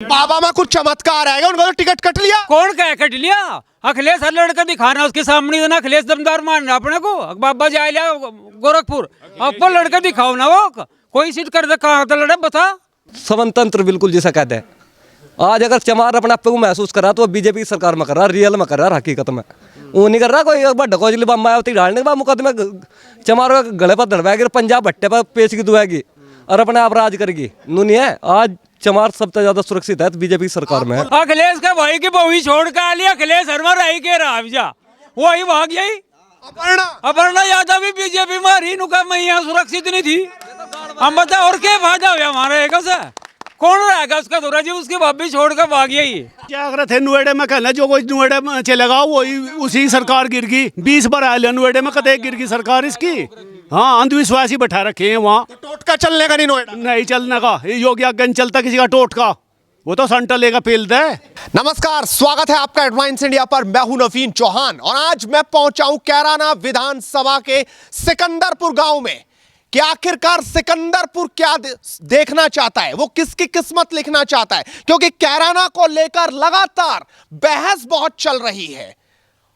बाबा में कुछ चमत्कार आएगा, उनको तो टिकट कट लिया। कौन कह कट लिया? अखिलेश हर लड़का दिखाना उसके सामने देना, अखिलेश दमदार मानना अपने को। बाबा जाए लिया गोरखपुर, आपको लड़का दिखाओ ना, वो कोई सीट कर दे, कहाँ था लड़े बता। स्वतंत्र बिल्कुल जैसा कहते हैं। आज अगर चमार अपने आप को महसूस कर रहा तो बीजेपी सरकार में कर रहा, रियल में कर रहा, हकीकत में वो नहीं कर रहा। कोई ढकोजली मायावती डालने के बाद मुकदमे चमार गले पर धड़वाएगी, पंजाब भट्टे पर पेश की दुआएगी और अपने आप राज करेगी। नहीं है, आज चमार सबसे ज्यादा सुरक्षित है बीजेपी सरकार में। अखिलेश का भाई की बहु छोड़ के आ लिया, अखिलेश हरमा रही के रहा वही भाग गई। अपर्णा यादव भी बीजेपी में रही, नुका मैं यहाँ सुरक्षित नहीं थी। हम बता और क्या फायदा हुआ हमारा एक से? कौन रहेगा उसका दूरा जी, उसकी भाभी छोड़ कर भाग गई। क्या कर थे नुएडे में, कहना जो कोई नुएडे में चलेगा वही उसी सरकार गिर गई। 20 बार आया नुएडे में, कदे गिर गई सरकार इसकी। हाँ, अंधविश्वास ही बैठा रखे हैं वहाँ। तो टोटका चलने का नहीं नोएडा, नहीं चलने का। योगी आज्ञा नहीं चलता किसी का टोटका, वो तो संटा लेगा पेल दे। नमस्कार, स्वागत है आपका एडवांस इंडिया पर। मैं हूं नवीन चौहान और आज मैं पहुंचा हूं कैराना विधानसभा के सिकंदरपुर गांव में कि आखिरकार सिकंदरपुर क्या देखना चाहता है, वो किसकी किस्मत लिखना चाहता है, क्योंकि कैराना को लेकर लगातार बहस बहुत चल रही है।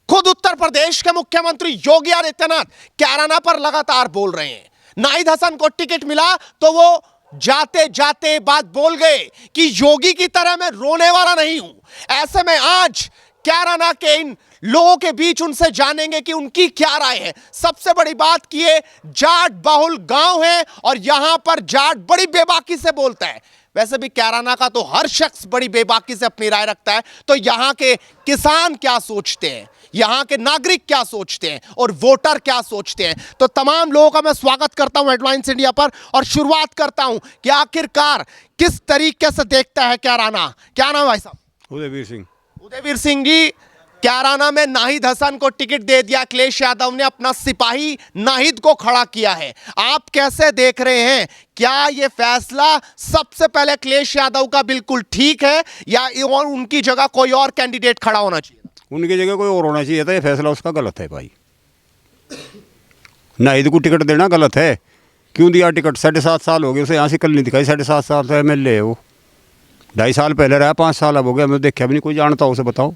खुद उत्तर प्रदेश के मुख्यमंत्री योगी आदित्यनाथ कैराना पर लगातार बोल रहे हैं। नाहिद हसन को टिकट मिला तो वो जाते जाते बात बोल गए कि योगी की तरह मैं रोने वाला नहीं हूं। ऐसे में आज कैराना के इन लोगों के बीच उनसे जानेंगे कि उनकी क्या राय है। सबसे बड़ी बात कि ये जाट बहुल गांव है और यहां पर जाट बड़ी बेबाकी से बोलता है। वैसे भी कैराना का तो हर शख्स बड़ी बेबाकी से अपनी राय रखता है, तो यहां के किसान क्या सोचते हैं, यहां के नागरिक क्या सोचते हैं और वोटर क्या सोचते हैं, तो तमाम लोगों का मैं स्वागत करता हूं एडवांस इंडिया पर और शुरुआत करता हूं कि आखिरकार किस तरीके से देखता है कैराना। क्या नाम है भाई साहब? उदयवीर सिंह। उदयवीर सिंह जी, कैराना में नाहिद हसन को टिकट दे दिया, अखिलेश यादव ने अपना सिपाही नाहिद को खड़ा किया है। आप कैसे देख रहे हैं, क्या यह फैसला सबसे पहले अखिलेश यादव का बिल्कुल ठीक है या और उनकी जगह कोई और कैंडिडेट खड़ा होना चाहिए? उनकी जगह कोई और होना चाहिए था। ये फैसला उसका गलत है भाई। नाहिद को टिकट देना गलत है। क्यों दिया टिकट? 7.5 साल हो गए उसे, यहाँ से कल नहीं दिखाई। 7.5 साल से MLA है वो। 2.5 साल पहले रहा, 5 साल अब हो गया, मैं देखा भी नहीं। कोई जानता हो उसे बताओ।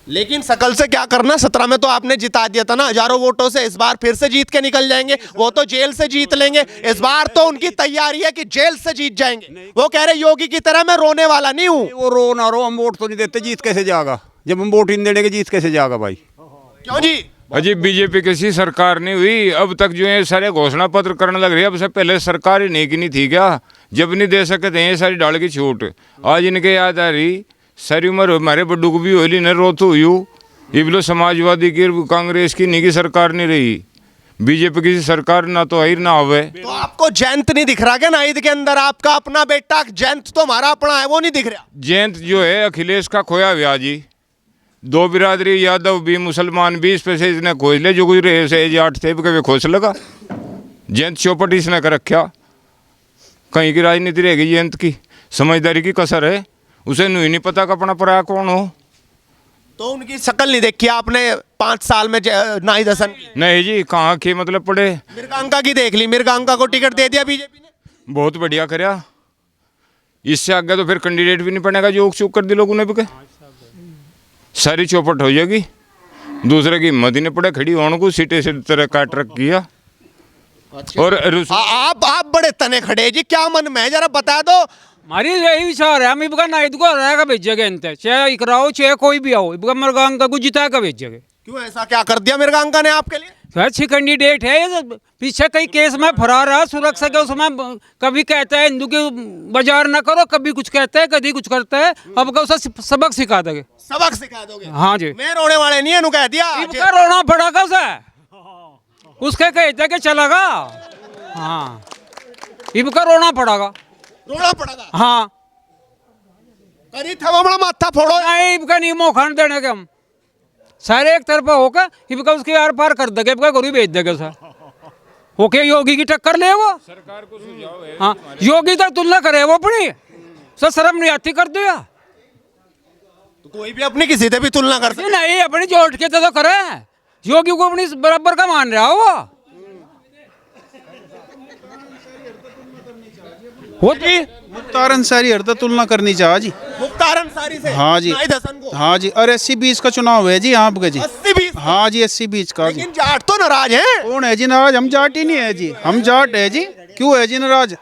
लेकिन सकल से क्या करना, 17 में तो आपने जिता दिया था ना हजारों वोटों से। इस बार फिर से जीत के निकल जाएंगे। वो तो जेल से जीत लेंगे, इस बार तो उनकी तैयारी है कि जेल से जीत जाएंगे। वो कह रहे योगी की तरह मैं रोने वाला नहीं हूं। वो रो ना रो, हम वोट तो नहीं देते, जीत कैसे जाएगा? जब हम वोट ही नहीं देने के जीत कैसे जाएगा भाई? क्यों जी? अजी बीजेपी किसी सरकार नहीं हुई अब तक, जो है सारे घोषणा पत्र करने लग रही है। अब से पहले सरकार ही नहीं की नहीं थी क्या? जब नहीं दे सकते हैं सारी डाल की छूट, आज इनके याद आ रही। सारी उम्र हमारे बड्डू को भी होली न रो तो हुई। ये बोलो समाजवादी की कांग्रेस की नहीं की सरकार नहीं रही, बीजेपी की सरकार ना तो आई ना आवे। तो आपको जयंत नहीं दिख रहा क्या नाहिद के अंदर? आपका अपना बेटा जयंत तो हमारा अपना है, वो नहीं दिख रहा? जयंत जो है अखिलेश का खोया हुआ जी। 2 बिरादरी यादव भी मुसलमान भी इस पे से इसने खोज ले, जो कुछ रहे से 8 थे कभी खोज लगा। जयंत चौपट इसने कर रखा। कहीं की राजनीति रहेगी जयंत की? समझदारी की कसर है उसे, नहीं पता कि अपना पराया कौन हो। तो उनकी शक्ल नहीं देखी आपने 5 साल में नाहिद हसन की? नहीं जी, कहाँ के मतलब पड़े। मृगांका की देख ली, मृगांका को टिकट दे दिया बीजेपी ने। बहुत बढ़िया करया। इससे आगे तो फिर कैंडिडेट भी नहीं पड़ेगा, जो चूक कर दी लोगों ने भी। सारी चौपट हो जाएगी, दूसरे की हिम्मत ही नहीं पड़े खड़ी होने को, सीटे से तरह काट रख किया। और आप बड़े तने खड़े जी, क्या मन में जरा बता दो। हमारी यही विचार है, हम इबका नाहिद को रहेगा भेजेंगे इनते, चाहे इकराओ चाहे कोई भी आओ, इबका मृगांका को जिता कर भेजेंगे। क्यों, ऐसा क्या कर दिया मृगांका ने आपके लिए? अच्छी कैंडिडेट है ये, पीछे कई केस में फरार रहा, सुरक्षा के उसमें कभी कहता है हिंदू के बाजार ना करो, कभी कुछ कहता है, कभी कुछ करता है। अब का उसे सबक सिखा दोगे। सबक सिखा दोगे? हाँ जी। मैं रोने वाले नहीं है, कह दिया इबका रोना पड़ेगा उसे, उसके कहते के चलेगा। हाँ, इबका रोना पड़ेगा। रोना पड़ेगा? हाँ, करी था वो बड़ा माथा फोड़ो। नहीं, इबका नहीं मोखान देने के, हम सारे एक तरफा होकर इबका उसके आर पार कर देंगे, इबका घर ही भेज देंगे सर। ओके, योगी की टक्कर ले वो सरकार को सुझाव है। हाँ, योगी तो तुलना करे वो अपनी, सर शर्म नहीं आती कर दिया। तो कोई भी अपनी किसी से भी तुलना कर सकता नहीं, अपनी जोड़ के तो करे, योगी को अपनी बराबर का मान रहा हो वो। वो जी मुख्तार अंसारी हर तो तुलना करनी चाहिए जी। मुख्तार अंसारी से हाँ जी। नाहिद हसन को हाँ जी, और 80-20 का चुनाव है जी यहाँ पे जी। 80-20 हाँ जी, 80-20 का जी। लेकिन जाट तो नाराज हैं। कौन है जी नाराज? हम जाट ही नहीं है जी, हम जाट है जी। क्यों है जी नाराज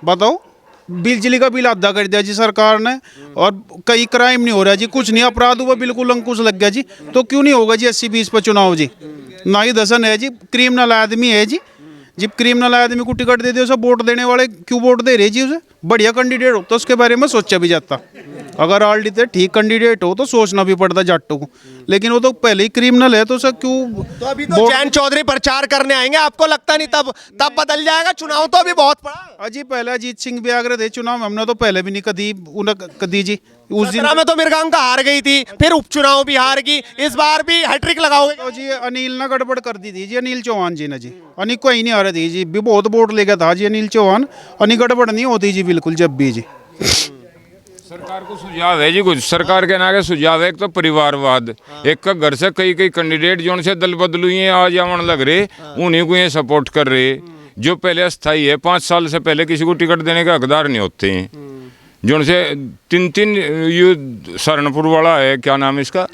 बताओ? बिजली का बिल अदा कर दिया जी सरकार ने, और कई क्राइम नहीं हो रहा जी, कुछ नहीं, अपराधों पर बिल्कुल अंकुश लग गया जी। तो क्यों नहीं होगा जी 80-20 पर चुनाव जी? नाहिद हसन है जी, क्रिमिनल आदमी है जी। जब क्रिमिनल आदमी को टिकट दे दे उसे वोट देने वाले क्यों वोट दे रहे जी? उसे बढ़िया कैंडिडेट हो तो उसके बारे में सोचा भी जाता। अगर ऑलरेडी ठीक कैंडिडेट हो तो सोचना भी पड़ता जाटों को, लेकिन वो तो पहले ही क्रिमिनल है तो उसे क्यों? तो अभी तो जैन चौधरी प्रचार करने आएंगे, आपको लगता नहीं तब बदल जाएगा? चुनाव तो अभी बहुत पड़ा। अजी पहले अजीत सिंह भी आगरे थे चुनाव, हमने तो पहले भी नहीं कदी जी। उस दिन 17 में तो मिर्गांका हार गई थी, फिर उपचुनाव भी हार गई, इस बार भी हैट्रिक लगाओगे? तो जी अनिल ने गड़बड़ कर दी थी जी, अनिल चौहान जी ने जी। अनिल को ही नहीं आ रही थी जी, भी बहुत वोट ले गया था जी अनिल चौहान। अनिल गड़बड़ नहीं होती जी बिल्कुल जब भी जी। सरकार को सुझाव है जी, कुछ सरकार के नाके सुझाव है। एक तो परिवारवाद, एक का घर से कई कैंडिडेट जो उनसे दल बदलू ही आज आवन लग रहे, उन्हीं को ये सपोर्ट कर रहे। जो पहले अस्थाई है, 5 साल से पहले किसी को टिकट देने के हकदार नहीं होते हैं, जो उनसे 3 ये सहारनपुर वाला है, क्या नाम है इसका,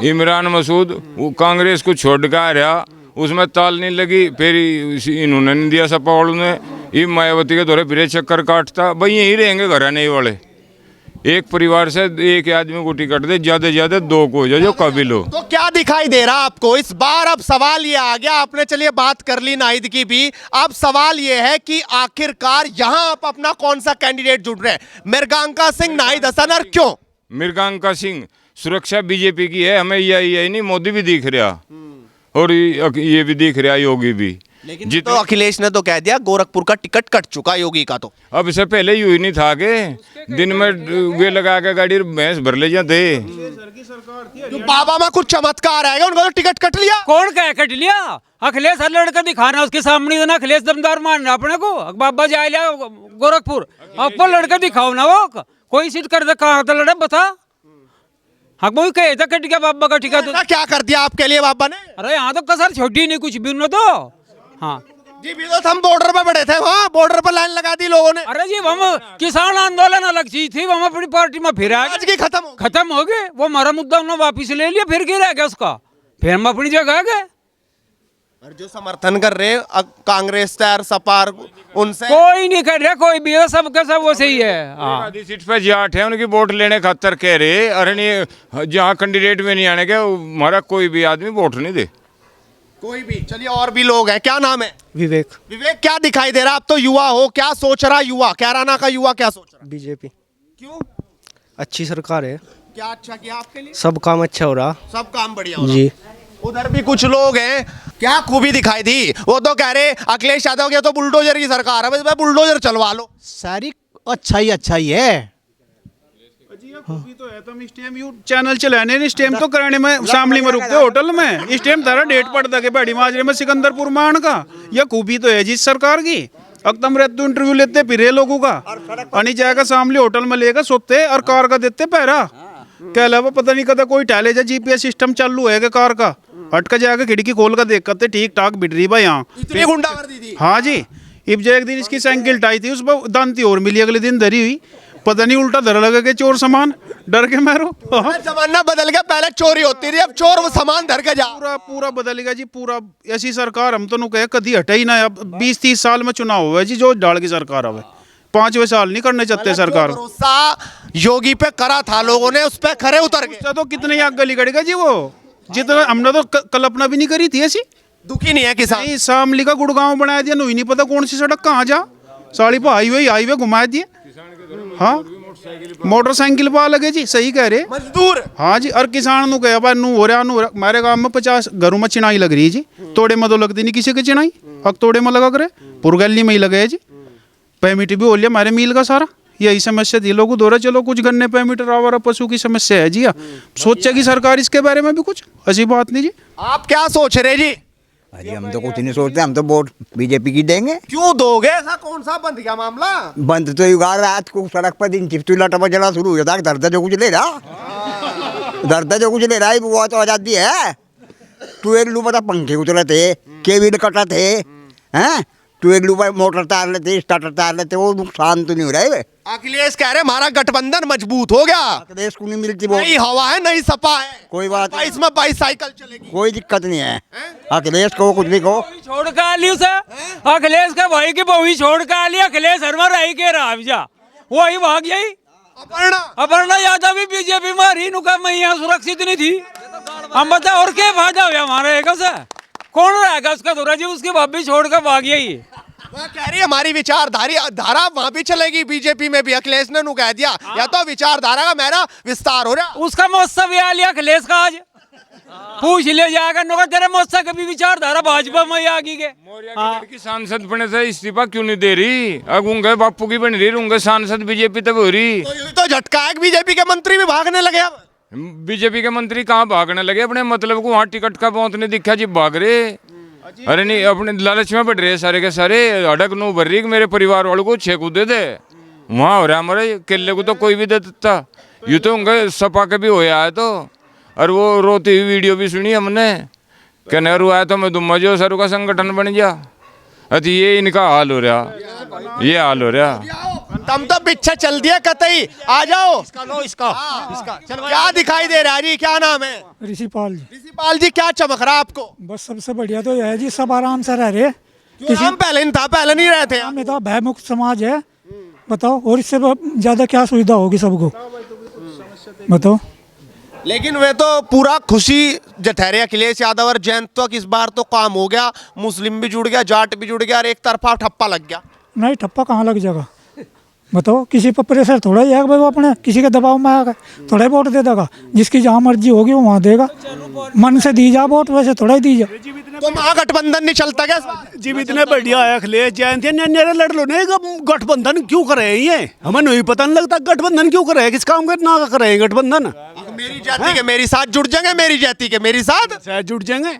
इमरान मसूद, वो कांग्रेस को छोड़ के आ रहा, उसमें ताल नहीं लगी, फिर इन्होंने नहीं दिया सपा वालों ने, ये मायावती के दौरे फिर चक्कर काटता। भाई यहीं रहेंगे घर आने वाले। एक परिवार से एक आदमी को टिकट दे, ज्यादा से ज्यादा 2 को हो जाए जो काबिल हो। तो क्या दिखाई दे रहा आपको इस बार? अब सवाल ये आ गया, आपने चलिए बात कर ली नाहिद की भी, अब सवाल ये है कि आखिरकार यहां आप अपना कौन सा कैंडिडेट जुड़ रहे हैं? मिर्गांका सिंह, नाहिद हसन, और क्यों? मिर्गांका सिंह सुरक्षा बीजेपी की है, हमें यही नहीं, मोदी भी दिख रहा और ये भी दिख रहा, योगी भी। लेकिन तो अखिलेश ने तो कह दिया गोरखपुर का टिकट कट चुका योगी का। तो अब इससे पहले यूं ही नहीं था कि दिन में वे लगा के गाड़ी भैंस भर ले जाते। जो बाबा में कुछ चमत्कार आएगा, उनको तो टिकट कट लिया। कौन कह कट लिया? अखिलेश हर लड़का दिखाना उसके सामने देना, अखिलेश दमदार मानना अपने को। बाबा जाए लिया गोरखपुर, आपको लड़का दिखाओ ना, वो कोई सीट कर दे, कहाँ था लड़े बता। हाँ वो कहे था कट गया बाबा का टिकट। ऐसा क्या कर दिया आपके लिए बाबा ने? अरे यहाँ तो कसर छोटी नहीं कुछ भी उन्होंने तो। हाँ जी भी तो हम बॉर्डर पर बैठे थे, वहाँ बॉर्डर पर लाइन लगा दी लोगों ने। अरे जी हम किसान आंदोलन अलग चीज थी, हम अपनी पार्टी में फिर आए, आज की खत्म हो गए। वो हमारा मुद्दा उन्होंने वापिस ले लिया, फिर गिरा गया उसका, फिर हम अपनी जगह आ गए। और जो समर्थन कर रहे कांग्रेस तैयार सपार, उनसे कोई नहीं कर रहा, कोई भी है, सबका सब वो सही है। हाँ आधी सीट पे जाट है, उनकी वोट लेने खातर कह रहे, अरे नहीं जहाँ कैंडिडेट में नहीं आने के, हमारा कोई भी आदमी वोट नहीं दे, कोई भी। चलिए और भी लोग हैं, क्या नाम है? विवेक। विवेक, क्या दिखाई दे रहा? आप तो युवा हो, क्या सोच रहा युवा, कैराना का युवा क्या सोच रहा? बीजेपी। क्यों? अच्छी सरकार है, क्या अच्छा किया आपके लिए? सब काम अच्छा हो रहा। सब काम बढ़िया हो रहा। जी। उधर भी कुछ लोग हैं, क्या खूबी दिखाई दी? वो तो कह रहे अखिलेश यादव की तो बुलडोजर की सरकार है, बस बुलडोजर चलवा लो। सारी अच्छा ही है। तो है तुम स्टेम यू चैनल चलाने, स्टेम तो कराने में शामली में रुकते होटल में, स्टेम तारा डेट पड़ता के बड़ी माजरे में सिकंदरपुर मान का। यह खूबी तो है जी सरकार की। अब तुम रहते इंटरव्यू लेते फिर लोगों का, अनि जाएगा शामली होटल में लेगा सोते और कार का देते पैरा। क्या अलावा पता नहीं कदा कोई टाले जा जीपीएस सिस्टम चालू है कार का, हटका जाएगा खिड़की खोल कर देख करते ठीक ठाक बिट रही भाई यहाँ। इतनी गुंडागर्दी थी। हाँ जी। इब जो एक दिन इसकी साइकिल टाई थी, उस पर दांती और मिली, अगले दिन धरी हुई, पता नहीं उल्टा धर लगा के चोर सामान, डर के मारो। जमाना बदल गया, पहले चोरी होती थी, अब चोर वो सामान धर के जा। पूरा बदलेगा जी पूरा। ऐसी सरकार हम तो कहे कभी हटे ही ना। अब 20-30 साल में चुनाव हुआ जी, जो डाल की सरकार अब 5वें साल नहीं करने चाहते सरकार। भरोसा योगी पे करा था लोगों ने, उस पे खरे उतर गए। तो कितने आग गली करेगा जी वो, जितना हमने तो कल्पना भी नहीं करी थी ऐसी। दुखी नहीं है किसान। शामली का गुड़गांव बनाया दिया, नहीं पता कौन सी सड़क कहाँ जा, साड़ी पर हाईवे घुमा दिए। हाँ मोटरसाइकिल पा लगे जी, सही कह रहे मजदूर। हाँ जी। और किसान नु कहे नू हो रहा नू हमारे गांव में 50 घरों में चिनाई लग रही है जी, तोड़े में तो लगती नहीं किसी की चिनाई, हक तोड़े में लगा करे, पुरगली में ही लगे जी। पेमिट भी हो लिया हमारे मील का सारा, यही समस्या थी लोगों दो रहे। चलो कुछ गन्ने पेमिट आवारा पशु की समस्या है जी। सोचेगी सरकार इसके बारे में भी कुछ, ऐसी बात नहीं जी। आप क्या सोच रहे जी? अरे हम तो कुछ नहीं सोचते, हम तो वोट बीजेपी की देंगे। क्यों दोगे? ऐसा कौन सा बंद गया मामला? बंद तो युगार रात को सड़क पर दिन चिफ्टू लटवा चला शुरू हो जाता है, दर्द जो कुछ ले रहा, दर्द जो कुछ ले रहा है वो तो आजादी है। ट्वेल्व लू पता पंखे उतरे थे, केबिल कटा थे, हैं तू एक रुपये मोटर तार लेते स्टार्टर तार लेते वो नुकसान तो नहीं हो रहा है। अखिलेश कह रहे हमारा गठबंधन मजबूत हो गया, अखिलेश को नहीं मिलती वो, नई हवा है, नई सपा है, कोई बात नहीं, 22 में 22 साइकिल चलेगी, कोई दिक्कत नहीं है। अखिलेश को कुछ भी कहो, छोड़ के आली उसे अखिलेश के भाई की बहू छोड़ के आली। अखिलेश हरमर आई के रावजा वही भाग गई। अपर्णा यादव भी बीजेपी में रही, नुका मैं यहाँ सुरक्षित नहीं थी। हम बता और क्या फायदा हुआ हमारे एक से? कौन रहेगा उसका दूरा जी? उसकी भाभी छोड़ कर भाग गई। वो कह रही है हमारी विचारधारा वहां भी चलेगी, बीजेपी में भी। अखिलेश ने कह दिया या तो विचारधारा का मेरा विस्तार हो रहा। उसका महोत्सव आ लिया अखिलेश का, आज पूछ ले जाएगा नुका तेरे महोत्सव कभी विचारधारा भाजपा में आ गई के। की सांसद बने से इस्तीफा क्यों नहीं दे रही? अब उनके बापू की बन रही, उनके सांसद बीजेपी तब हो रही। तो झटका है, बीजेपी के मंत्री भी भागने लगे। अब बीजेपी के मंत्री कहाँ भागने लगे? अपने मतलब को वहाँ टिकट का बहुत नहीं दिखा जी भाग रहे। अरे नहीं, अपने लालच में बढ़ रहे सारे के सारे। अड़क नो भर रही मेरे परिवार वालों को 6 को दे दे, वहाँ हो रहा हमारे केले को तो कोई भी दे देता। यूँ तो उनके सपा के भी होया है तो। और वो रोती हुई वीडियो भी सुनी हमने कि नेहरू आया तो मैं दुम्मा जो सरू का संगठन बन गया। अति ये इनका हाल हो रहा, ये हाल हो रहा। तुम तो पीछे चल दिया कतई, आ जाओ। इसका क्या दिखाई दे रहा है जी? क्या नाम है? ऋषिपाल जी। ऋषिपाल जी, क्या चमक रहा आपको? बस सबसे बढ़िया तो यह है जी, सब आराम से रह रहे। हम पहले नहीं था, पहले नहीं रहते हम। में तो भयमुक्त समाज है, बताओ, और इससे ज्यादा क्या सुविधा होगी सबको, बताओ। लेकिन वे तो पूरा खुशी जता रहे अखिलेश यादव और जयंत तक। इस बार तो काम हो गया, मुस्लिम भी जुड़ गया, जाट भी जुड़ गया, और एक तरफा ठप्पा लग गया। नहीं, ठप्पा कहाँ लग जाएगा, बताओ। किसी पर प्रेशर थोड़ा ही है भाई, वो अपने किसी के दबाव में आकर थोड़ा ही वोट दे देगा। जिसकी जहाँ मर्जी होगी वो वहाँ देगा। मन से दी जा वोट, वैसे थोड़ा ही दी जा। तो महागठबंधन नहीं चलता क्या? जी इतने बढ़िया है अखिलेश जयंत लड़ लो नहीं, गठबंधन क्यों करे ये? हमें नहीं पता नहीं लगता गठबंधन क्यों करे, किस काम करना करे गठबंधन? मेरी जाति के मेरे साथ जुड़ जाएंगे, मेरी जाति के मेरे साथ जुड़ जाएंगे,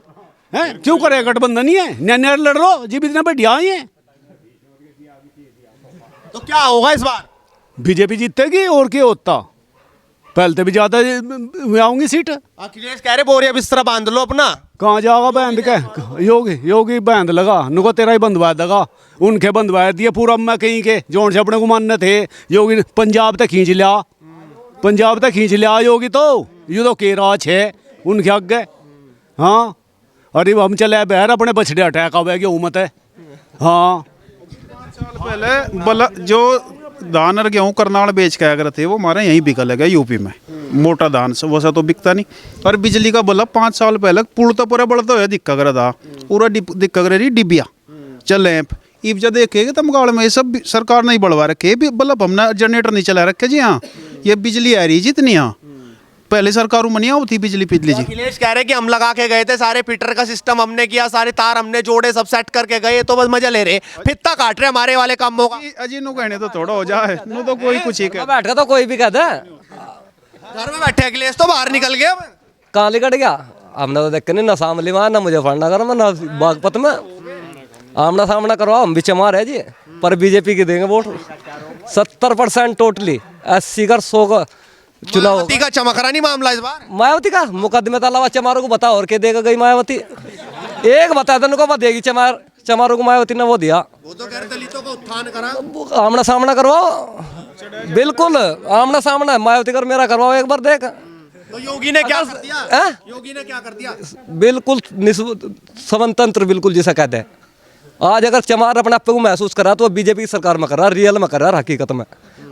हैं? क्यों करे गठबंधन? ये लड़ लो जी, इतने बढ़िया है। तो क्या होगा इस बार? बीजेपी जीतेगी और क्या होता, पहले तो भी ज्यादा आऊंगी सीट। अखिलेश कह रहे बोरिया बिस्तरा बांध लो अपना। कहाँ जाओगा बैंड के? योगी बैंड लगा, नुको तेरा ही बंधवा देगा। उनके बंधवा दिए पूरा, मैं कहीं के जोन से अपने को मानने थे। योगी पंजाब तक खींच लिया, पंजाब तक खींच लिया योगी तो। ये तो के राज है उनके आगे। हाँ, अरे हम चले बहर अपने बछड़े अटैक आवेगी उमत है। हाँ, पहले बला जो धान और गेहूँ करनाल बेच के आया करते थे, वो हमारे यहीं बिका लगा यूपी में। मोटा धान वो सा तो बिकता नहीं। और बिजली का बल्ब 5 साल पहले पुल तो पूरा बढ़ता हुआ दिक्का कर था, पूरा दिक्का कर रही डिबिया चल लैंप। ईब जब देखेगा तो मगाड़ में ये सब सरकार नहीं बढ़वा रखे भी बल्ब, हमने जनरेटर नहीं चला रखे जी। हाँ, ये बिजली आ रही जितनी, हाँ पहले सरकारों में नहीं होती बिजली जी। अखिलेश कह रहे कि हम लगा के गए थे, सारे फीटर का सिस्टम हमने किया, सारे तार हमने जोड़े, सब सेट करके गए, तो बस मजा ले रहे, फित्ता काट रहे हमारे वाले काम होगा। अजी नु कहने तो थोड़ा हो जाए, नु तो कोई कुछ ही बैठ तो कोई भी कहता है। घर में बैठे अखिलेश तो बाहर निकल गया। कहाँ निकट गया? हमने तो देख ना शामली में, ना मुजफ्फरनगर में, ना बागपत में। आमना सामना करवाओ, हम भी चमार है जी, पर बीजेपी की देंगे वोट 70% टोटली। 80 का 100 का चुनाव मायावती का चमक रहा नहीं मामला इस बार। मायावती का मुकदमे तलावा चमारों को बता और के देगा गई मायावती? एक बता देने को देगी चमारों को मायावती ने वो दिया। वो तो कह रहे दलितों का उत्थान करा। आमना सामना करवाओ, बिल्कुल आमना सामना मायावती कर मेरा करवाओ एक बार देख। तो योगी ने क्या कर दिया? योगी ने क्या कर दिया? बिल्कुल स्वतंत्र, बिल्कुल जैसा कहते हैं। आज अगर चमार अपने आप को महसूस करा तो बीजेपी की सरकार में कर रहा, रियल में कर रहा, हकीकत में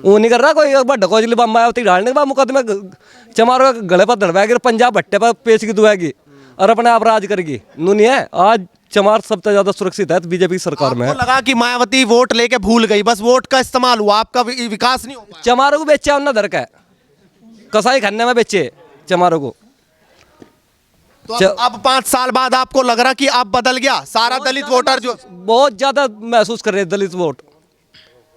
वो नहीं कर रहा। कोई बड़ा कोजली मायावती डालने के बाद मुकदमे चमारों के गले पर दड़वाएगी, पंजाब भट्टे पर पेश की दुआएगी और अपने आप राज करेगी। नहीं है, आज चमार सबसे ज्यादा सुरक्षित है बीजेपी सरकार में। लगा कि मायावती वोट लेके भूल गई, बस वोट का इस्तेमाल हुआ, आपका विकास नहीं हुआ। चमारों को बेचा उन्ना दर का कसाई खाने में बेचे चमारों को। तो अब 5 साल बाद आपको लग रहा कि आप बदल गया सारा दलित वोटर जो बहुत ज्यादा महसूस कर रहे दलित वोट।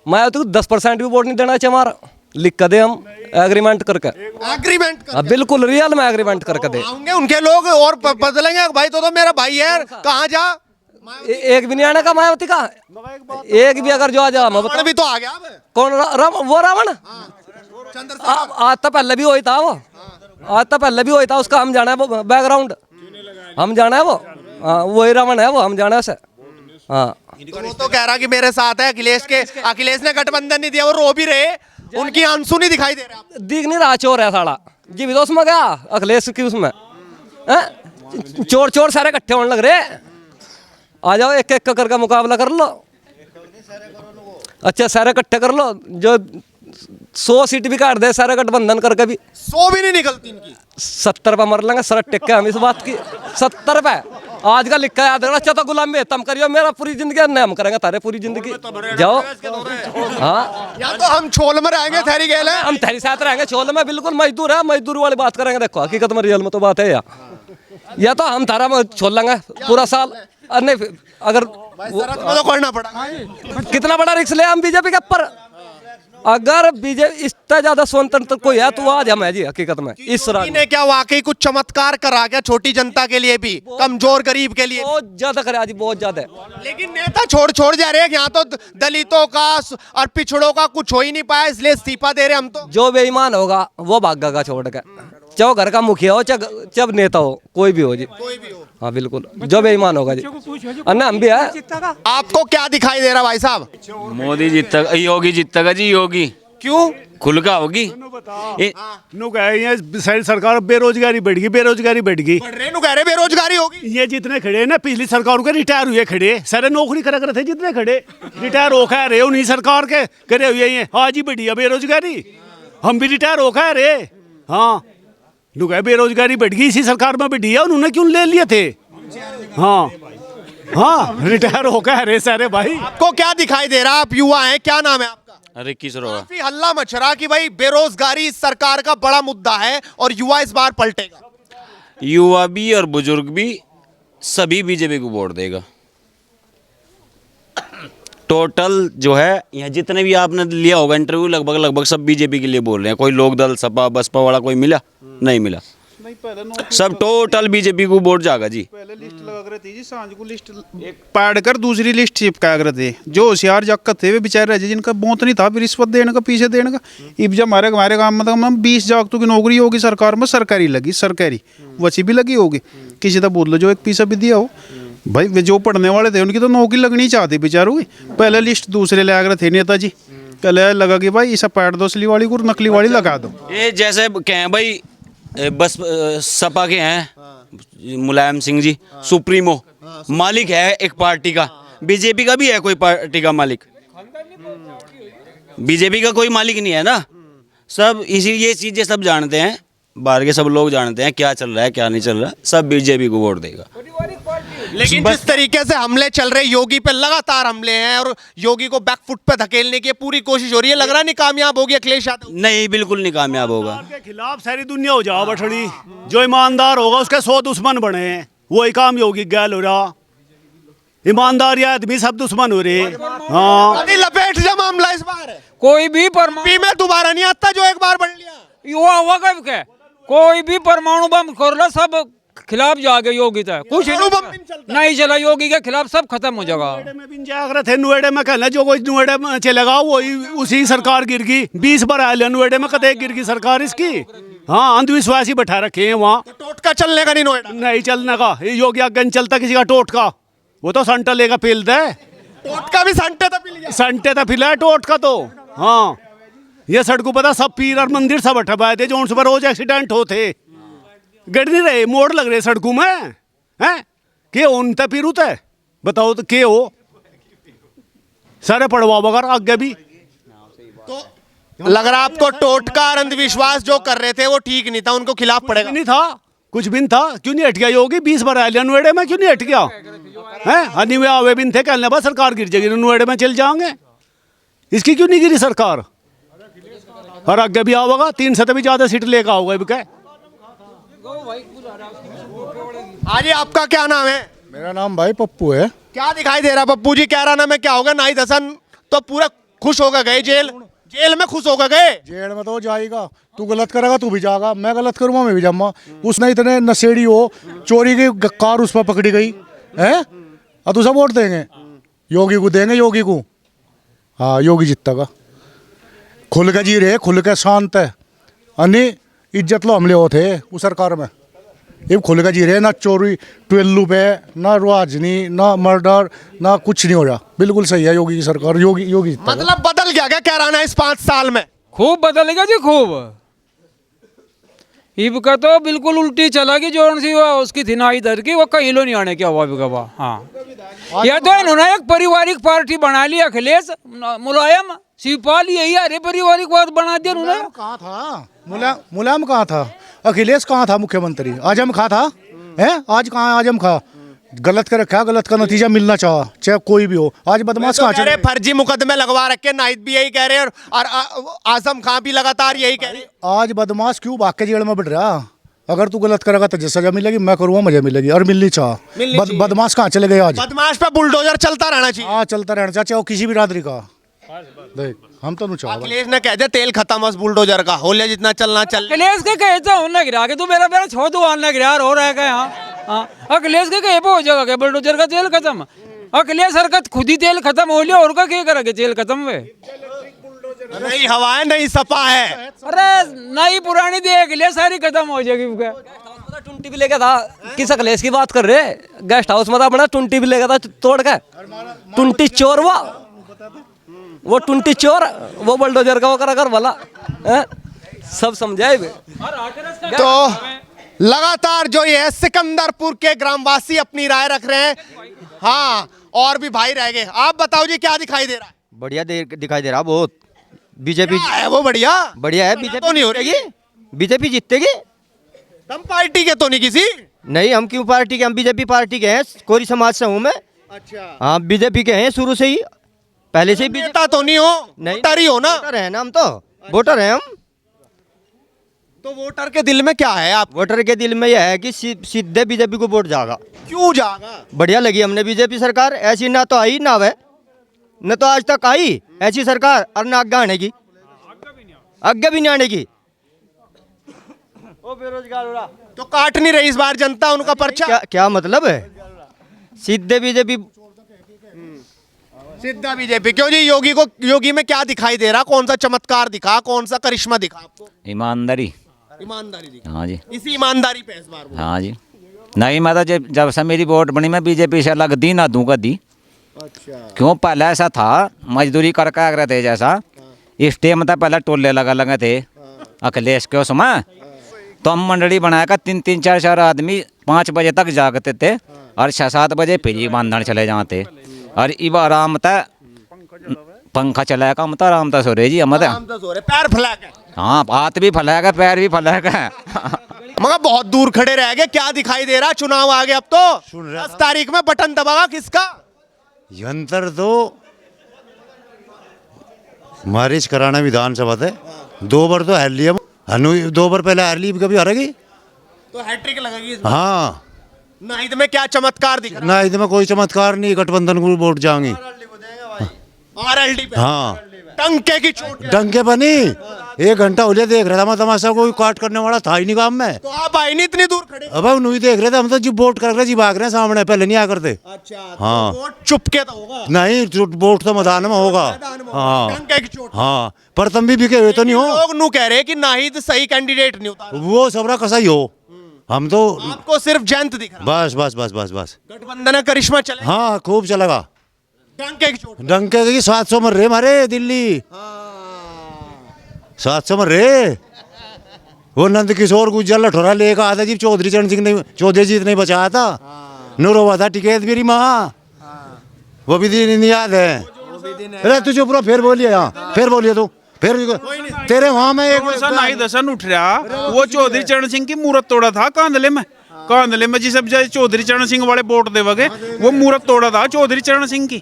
मायावती को 10% भी वोट नहीं देना चमार, लिख कर दे हम एग्रीमेंट करके। एग्रीमेंट बिल्कुल रियल में एग्रीमेंट करके दे आएंगे उनके लोग और बदलेंगे। भाई तो मेरा भाई है, कहाँ जा? एक भी नहीं आने का मायावती का, एक भी अगर जो आ जा भी तो आ गया। कौन वो रावण? आज तो पहले भी वही था वो, आज तो पहले भी वही था। उसका हम जाना है वो बैकग्राउंड, हम जाना है वो। हाँ, वही रावण है वो, हम जाना है उसे। हाँ। तो वो तो कह रहा कि मेरे साथ है अखिलेश ने गठबंधन नहीं दिया, वो रो भी रहे, उनकी आंसू नहीं दिखाई दे रहा आपको। दिख नहीं रहा, चोर है साला जी भी तो उसमें क्या अखिलेश की उसमें चोर चोर सारे इकट्ठे होने लग रहे। आ जाओ एक एक करके मुकाबला कर लो। अच्छा सारे इकट्ठे कर लो, जो 100 सीट भी काट दे सारे गठबंधन करके भी 100 भी नहीं निकलती इनकी। 70 पे मर लेंगे सर टिक के हम इस बात की। 70 पे आज का लिखा याद रखना। अच्छा तो गुलामी तुम करियो, मेरा पूरी जिंदगी अन्य हम करेंगे तारे पूरी जिंदगी। जाओ हाँ, या तो हम छोल में रहेंगे, थैरी गेल है, हम तेरी साथ रहेंगे छोल में, बिल्कुल मजदूर है, मजदूर वाली बात करेंगे। देखो हकीकत में रियल में तो बात है या तो हम तारा में छोड़ लेंगे पूरा साल। नहीं अगर तो करना पड़ा। कितना बड़ा रिस्क ले हम बीजेपी के ऊपर। अगर बीजेपी इससे ज्यादा स्वतंत्र कोई है तो आज हम है जी हकीकत में इस राज्य ने क्या वाकई कुछ चमत्कार करा क्या छोटी जनता के लिए भी, कमजोर गरीब के लिए? बहुत ज्यादा करे आज, बहुत ज्यादा। लेकिन नेता छोड़ जा रहे हैं, यहाँ तो दलितों का और पिछड़ों का कुछ हो ही नहीं पाया, इसलिए इस्तीफा दे रहे हम। तो जो बेईमान होगा वो भागेगा छोड़ के, चाहे घर का मुखिया हो चाहे नेता हो, कोई भी हो जी, हाँ बिल्कुल जो बेईमान होगा जी। अन्ना हम भी है। आपको क्या दिखाई दे रहा भाई साहब? मोदी जीतेगा, योगी जीतेगा जी, योगी। क्यों? खुल का होगी सारी सरकार बेरोजगारी बढ़ गई, बेरोजगारी बढ़ गई, बेरोजगारी होगी। ये जितने खड़े ना पिछली सरकार के रिटायर हुए खड़े, सारे नौकरी करा कर थे, जितने खड़े रिटायर हो खा रहे उन्हीं सरकार के करे हुए हैं। हाँ जी बढ़िया बेरोजगारी, हम भी रिटायर हो खा रहे। हाँ लुगाई बेरोजगारी बढ़ गई, इसी सरकार में बढ़ी है, उन्होंने क्यों ले लिए थे? हाँ हाँ रिटायर हो कह रहे सारे भाई। आपको क्या दिखाई दे रहा? आप युवा हैं, क्या नाम है आपका? रिक्की सरोवर। काफी हल्ला मच रहा कि भाई बेरोजगारी इस सरकार का बड़ा मुद्दा है और युवा इस बार पलटेगा। युवा भी और बुजुर्ग भी सभी बीजेपी को वोट देगा। टोटल जो है यहाँ जितने भी आपने लिया होगा इंटरव्यू, लगभग सब बीजेपी के लिए बोल रहे हैं। कोई लोक दल सपा बसपा वाला कोई मिला नहीं मिला, सब टोटल बीजेपी को वोट जाएगा जी। पहले लिस्ट लगा कर थी जी, सांझ को लिस्ट पैड कर दूसरी लिस्ट चिपका कर थे। जो होशियार जक्का थे वे बेचारे रहे जिनका बहुत नहीं था रिश्वत देने का, पीछे देने का। अब जब हमारे काम मतलब 20 जागतों की नौकरी होगी सरकार में, सरकारी लगी, सरकारी वची भी लगी होगी। किसी तो बोल लो जो एक पैसा भी दिया हो भाई, वे जो पढ़ने वाले थे उनकी तो नौकरी लगनी चाहती बेचारों की। पहले लिस्ट दूसरे ले आकर थे नेताजी, पहले लगा कि भाई इसे पैड दो असली वाली को, नकली वाली लगा दो। ये जैसे कहें भाई बस सपा के हैं मुलायम सिंह जी, सुप्रीमो मालिक है एक पार्टी का, बीजेपी का भी है कोई पार्टी का मालिक, बीजेपी का कोई मालिक नहीं है ना। सब इसी ये चीजें सब जानते हैं, बाहर के सब लोग जानते हैं क्या चल रहा है क्या नहीं चल रहा, सब बीजेपी को वोट देगा। लेकिन जिस तरीके से हमले चल रहे, योगी पे लगातार हमले हैं और योगी को बैकफुट पे धकेलने की पूरी कोशिश हो रही है, लग रहा नहीं कामयाब होगी अखिलेश यादव? नहीं बिल्कुल नहीं कामयाब होगा। के खिलाफ सारी दुनिया हो जाओ बठड़ी, जो ईमानदार होगा उसके 100 दुश्मन बने हैं, वही काम योगी गैल हो रहा। ईमानदार आदमी सब दुश्मन हो रहे। हाँ लपेट जा मामला इस बार, कोई भी परमाणु में दोबारा नहीं आता जो एक बार बढ़ लिया। युवा हुआ कब के कोई भी परमाणु बम खोल लो, सब खिलाफ जाके योगी था कुछ नहीं चला, योगी के खिलाफ सब खत्म हो जाएगा। थे नुएडे में कहना जो कोई नुएडे में चलेगा वही उसी सरकार गिर गई। 20 बार आया नुएडे में कदे गिर गई सरकार इसकी। हाँ अंधविश्वासी बैठा रखे हैं वहाँ। तो टोटका चलने का नहीं नोएडा, नहीं चलने का, योगी अगन चलता किसी का टोटका, वो तो संटा लेगा पील दे, टोटका भी संटे था फिला टोटका तो। हाँ ये सड़कों पता सब पीर और मंदिर सब बैठा पाए थे, जो उन सुबह रोज एक्सीडेंट होते, गड़ नहीं रहे, मोड़ लग रहे सड़कों में हैं के उन तक फिर उते बताओ तो के हो सारे पड़वा बगर आगे भी। तो लग रहा आपको टोटका और अंधविश्वास जो कर रहे थे वो ठीक नहीं था, उनको खिलाफ पड़ेगा? नहीं था, कुछ भी नहीं था, क्यों नहीं हट गया योगी? 20 बार आया नुएडे में, क्यों नहीं हट गया है? हनी में आवे बिन थे कहने बस सरकार गिर जाएगी, नुएडे में चल जाएंगे, इसकी क्यों नहीं गिरी सरकार? और आगे भी आओगा, 3 से भी ज्यादा सीट लेकर आओगा क्या? आज आपका क्या नाम है? मेरा नाम भाई पप्पू है। क्या दिखाई दे रहा पप्पू जी? कह रहा ना मैं क्या होगा, नाहिद हसन तो पूरा खुश होकर गए, जेल में खुश होकर गए। जेल में तो जाएगा, तू गलत करेगा तू भी जाएगा, मैं गलत करूँगा मैं भी जाऊँगा। उसने इतने नशेड़ी हो, चोरी की कार उस पर पकड़ी गई है, और तू सब वोट देंगे योगी को, देंगे योगी को। हाँ योगी जीतेगा, खुल के जी रहे, खुल के शांत है, अन्य इज्जत लो हमले होते उस सरकार में। ये खुल के जी रहे, ना चोरी ट्वेल्लू पे, ना राजनी, ना मर्डर, ना कुछ नहीं हो रहा। बिल्कुल सही है योगी की सरकार, योगी जीतेगा। मतलब बदल गया क्या कैराना इस 5 साल में? खूब बदलेगा जी खूब। ईब का तो बिल्कुल उल्टी चला कि जोन सी वो उसकी थी ना इधर की, वो कहीं लो नहीं आने क्या हुआ बिगवा। हाँ, या तो इन्होंने एक पारिवारिक पार्टी बना ली, अखिलेश मुलायम शिवपाल, यही अरे पारिवारिक बात बना दिया उन्होंने। कहाँ था मुलायम, कहाँ था अखिलेश, कहाँ था मुख्यमंत्री? आजम खां था, है आज कहाँ आजम खां? गलत कर रखा, गलत का नतीजा मिलना चाहे कोई भी हो। आज बदमाश कहाँ चले? फर्जी मुकदमे लगवा रखे, नाहिद भी यही कह रहे हैं और आजम खां भी लगातार यही कह रहे हैं। आज बदमाश क्यों भाग के जेल में बढ़ रहा? अगर तू गलत करेगा तो सजा मिलेगी, मैं करूँगा मुझे मिलेगी, और मिलनी चाह। बदमाश कहाँ चले गए? आज बदमाश पे बुलडोजर चलता रहना चाहिए। हाँ, चलता रहना चाहिए, चाहे वो किसी भी बिरादरी का। देख हम तो नहीं चाह। अखिलेश ने कह दिया तेल खत्म बुलडोजर का, हो लिया जितना चलना चल। अखिलेश के कहे तो उन्हें गिरा के तू मेरा छो तू आने गिरा हो रहा है। हाँ, अखिलेश के कहे पे हो जाएगा क्या बुलडोजर का तेल खत्म? अखिलेश हरकत खुद ही तेल खत्म हो लिया, और का क्या करेंगे तेल खत्म हुए? नहीं हवा है, नहीं सपा है। अरे नई पुरानी देख लिया, सारी खत्म हो जाएगी। टुंटी भी लेके था, किस अखिलेश की बात कर रहे? गेस्ट हाउस में था अपना, टुंटी भी लेके था तोड़ के। टुंटी चोर वो टुंटी चोर, वो बुलडोजर का वो करा कर वाला सब समझाए। तो लगातार जो ये है सिकंदरपुर के ग्रामवासी अपनी राय रख रहे हैं। हाँ, और भी भाई रह गए। आप बताओ जी क्या दिखाई दे रहा है? बढ़िया दिखाई दे रहा बहुत। बीजेपी है वो बढ़िया बढ़िया है। बीजेपी तो नहीं हो रही, बीजेपी जीतेगी। हम पार्टी के तो नहीं किसी? नहीं, हम क्यों पार्टी के, हम बीजेपी पार्टी के हैं। कोरी समाज से हूँ मैं। अच्छा, हाँ, बीजेपी के हैं शुरू से ही, पहले से ही। नेता तो नहीं हो, वोटर ही हो ना? वोटर है ना हम, तो वोटर हैं हम। तो वोटर के दिल में क्या है? आप वोटर के दिल में यह है कि सीधे बीजेपी को वोट जाएगा। क्यों जाएगा? बढ़िया लगी हमने बीजेपी सरकार। ऐसी ना तो आई ना वे, न तो आज तक आई ऐसी सरकार, और ना आगे आने की, आगे भी नहीं आने की। ओ बेरोजगार हो रहा तो काट नहीं रही इस बार जनता उनका पर्चा? क्या मतलब है? सीधे बीजेपी, सीधा बीजेपी। क्यों जी? योगी में क्या दिखाई दे रहा? कौन सा चमत्कार दिखा, कौन सा करिश्मा दिखा आपको? ईमानदारी दिखा। हाँ जी, इसी ईमानदारी पे इस बार वोट। हाँ जी। नहीं मैं तो जब से मेरी वोट बनी मैं बीजेपी से अलग दी ना दूंगा दी। अच्छा, क्यों? पहले ऐसा था, मजदूरी करके आ रहे थे जैसा, इस टाइम में पहले टोले लगे थे अखिलेश के उसमें। तो हम मंडली बनाया 3-3, 4-4 आदमी 5 बजे तक जागते थे, और 6-7 बजे फिर ही बांधने चले जाते। और इब आराम था, पंखा चलाएगा हम तो आराम था सो रहे जी। हम पैर फैलाकर। हाँ, हाथ भी फैलाएगा, पैर भी फैलाएगा। मगर बहुत दूर खड़े रह गए, क्या दिखाई दे रहा? चुनाव आ गए अब तो। 10 तारीख में बटन दबागा किसका? यंत्र तो मारिश कराना विधानसभा थे। 2 बार तो हार लिया हनु, 2 बार पहले हार ली, कभी हारेगी तो हैट्रिक लगेगी इस बार। हाँ, नाहिद में क्या चमत्कार दिख रहा? ना इसमें कोई चमत्कार नहीं, गठबंधन को वोट जाएंगे। आरएलडी पे। हाँ, टंके की चोट। डंके बनी 1 घंटा हो लिया देख रहा था मैं तमाशा, कोई काट करने वाला था ही नहीं काम में। तो आप आई नहीं इतनी दूर खड़े? अब हम नहीं देख रहे थे, हम तो जी वोट कर रहे जी भाग रहे हैं सामने, पहले नहीं आया करते। अच्छा, हाँ। तो वोट चुपके तो होगा नहीं, वोट तो मैदान में होगा। हाँ, टंके की चोट। हाँ, पर तुम भी बिके हुए तो नहीं हो। लोग नू कह रहे कि नाहिद सही कैंडिडेट नहीं होता, वो सबरा कसा ही हो। हम तो आपको सिर्फ जयंत दिख रहा। बस बस बस बस बस गठबंधन का करिश्मा चले। हाँ, खूब चलेगा। टंके की चोट। डंके की 700 मर रहे हमारे दिल्ली। 700 मर रहे। वो नंद किशोर गुज्जर लठोरा लेकर आता जी, चौधरी चरण सिंह ने, चौधरी जीत नहीं बचाया था। नूरोवा था टिकैत मेरी माँ, वो भी दिन याद है। अरे तू चुप रहो, फिर बोलिए। यहाँ फिर बोलिए तू, फिर तेरे वहाँ में एक नाहिद हसन उठ रहा, वो चौधरी चरण सिंह की मूर्त तोड़ा था कांदले में। कांदले में जिसे चौधरी चरण सिंह वाले वोट देवगे, वो मूर्त तोड़ा था चौधरी चरण सिंह की।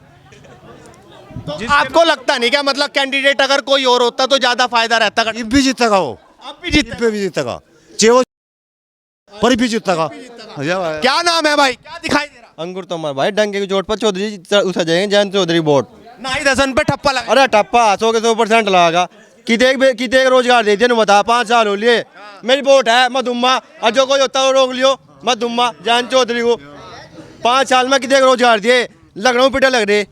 तो आपको लगता नहीं क्या, मतलब कैंडिडेट अगर कोई और होता तो ज्यादा फायदा रहता? अब भी जीतेगा वो, अब भी जीतेगा चेवो पर भी जीतेगा। क्या नाम है भाई, क्या दिखाई दे रहा? अंकुर तोमर भाई, डंके की चोट पर चौधरी उठा जाएंगे, जयंत चौधरी वोट। नाहिद हसन पे ठप्पा लगा। अरे टप्पा 100 के 100% लगागा। कितने रोजगार दे दिए बता, 5 साल हो लिए। मेरी वोट है मधुमा, और जो कोई होता है रोक लियो मधुमा जयंत चौधरी को। 5 साल में कितने रोजगार दिए, लखनऊ पिटे लग रहे।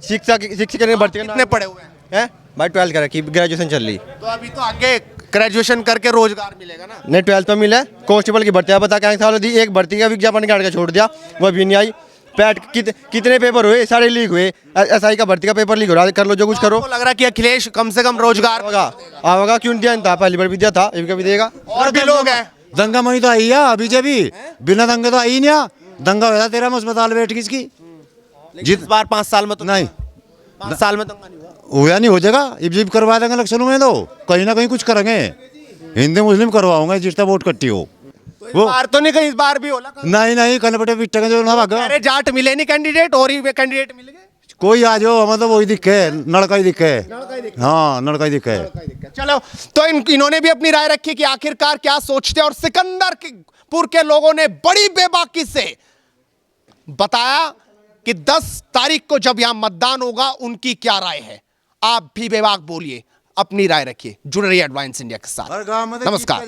शिक्षा की भर्ती कितने पढ़े हुए हैं? भाई 12 कर रखी, ग्रेजुएशन चल रही। तो अभी तो आगे ग्रेजुएशन करके रोजगार मिलेगा ना। नहीं 12th में मिला कांस्टेबल की भर्ती बता क्या साल दी, एक भर्ती का विज्ञापन काट के छोड़ दिया, वो भी नहीं आई। पैट कितने पेपर हुए, सारे लीक हुए। एसआई का भर्ती का पेपर लीक हो रहा है, कर लो जो कुछ करो। आपको लग रहा है कि अखिलेश कम से कम रोजगार आवेगा, क्यों नहीं दिया था, पहली बार भी दिया था, इनका भी देगा। और भी लोग हैं। दंगा मई तो आई है बीजेपी, बिना दंगे तो आई नहीं। दंगा हुआ तेरा में अस्पताल बैठ की इसकी जिस बार 5 साल में तो नहीं 5 साल में दंगा नहीं हुआ। हुआ नहीं, हो जाएगा। इब करवा देंगे इलेक्शनों में, तो कहीं ना कहीं कुछ करेंगे। हिंदू मुस्लिम करवाऊंगा जितना वोट कट्टी हो। इस बार तो नहीं कहीं, इस बार भी होला। नहीं कनपटे पिट्टे का जो ना भागा। अरे जाट मिले नहीं कैंडिडेट, और ही कैंडिडेट मिल गए। कोई आ जाओ, हमें तो वही दिखे, नड़का ही दिखे। हाँ नड़का ही दिखे। चलो, तो इन्होंने भी अपनी राय रखी कि आखिरकार क्या सोचते हैं, और सिकंदरपुर के लोगों ने बड़ी बेबाकी से बताया कि 10 तारीख को जब यहां मतदान होगा उनकी क्या राय है। आप भी बेबाक बोलिए, अपनी राय रखिए। जुड़ रही एडवांस इंडिया के साथ। नमस्कार।